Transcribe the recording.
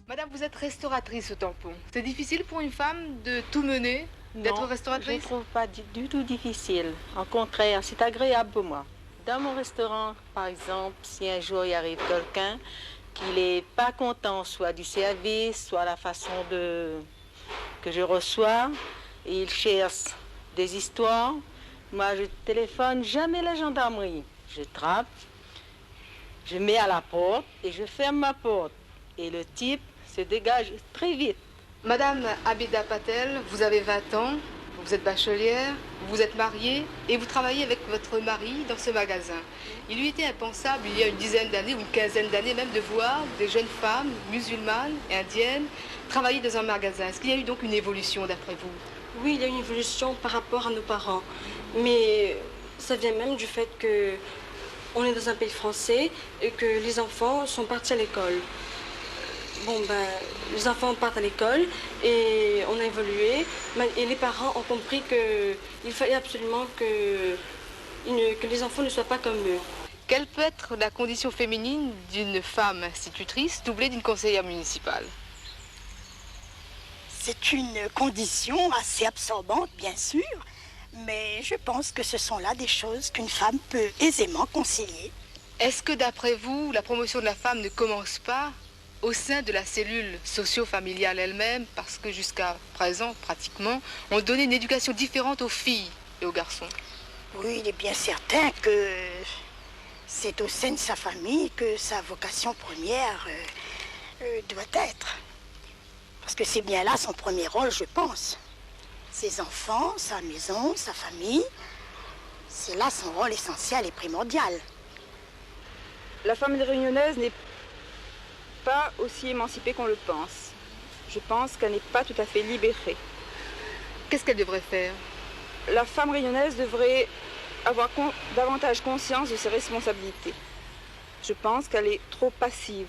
Madame, vous êtes restauratrice au tampon. C'est difficile pour une femme de tout mener, d'être Non, je restauratrice? ne trouve pas du tout difficile. Au contraire, c'est agréable pour moi. Dans mon restaurant, par exemple, si un jour il arrive quelqu'un qui n'est pas content, soit du service, soit la façon que je reçois, et il cherche des histoires, moi je téléphone jamais la gendarmerie. Je trappe, je mets à la porte et je ferme ma porte. Et le type se dégage très vite. Madame Abida Patel, vous avez 20 ans, vous êtes bachelière, vous êtes mariée et vous travaillez avec votre mari dans ce magasin. Il lui était impensable, il y a une dizaine d'années ou une quinzaine d'années même, de voir des jeunes femmes musulmanes et indiennes travailler dans un magasin. Est-ce qu'il y a eu donc une évolution d'après vous? Oui, il y a une évolution par rapport à nos parents. Mais ça vient même du fait que on est dans un pays français et que les enfants sont partis à l'école. Bon, ben, les enfants partent à l'école et on a évolué. Et les parents ont compris qu'il fallait absolument que les enfants ne soient pas comme eux. Quelle peut être la condition féminine d'une femme institutrice doublée d'une conseillère municipale? C'est une condition assez absorbante, bien sûr, mais je pense que ce sont là des choses qu'une femme peut aisément concilier. Est-ce que d'après vous, la promotion de la femme ne commence pas au sein de la cellule socio-familiale elle-même, parce que jusqu'à présent, pratiquement, on donnait une éducation différente aux filles et aux garçons? Oui, il est bien certain que c'est au sein de sa famille que sa vocation première doit être. Parce que c'est bien là son premier rôle, je pense. Ses enfants, sa maison, sa famille, c'est là son rôle essentiel et primordial. La femme réunionnaise n'est pas aussi émancipée qu'on le pense. Je pense qu'elle n'est pas tout à fait libérée. Qu'est-ce qu'elle devrait faire? La femme réunionnaise devrait avoir davantage conscience de ses responsabilités. Je pense qu'elle est trop passive.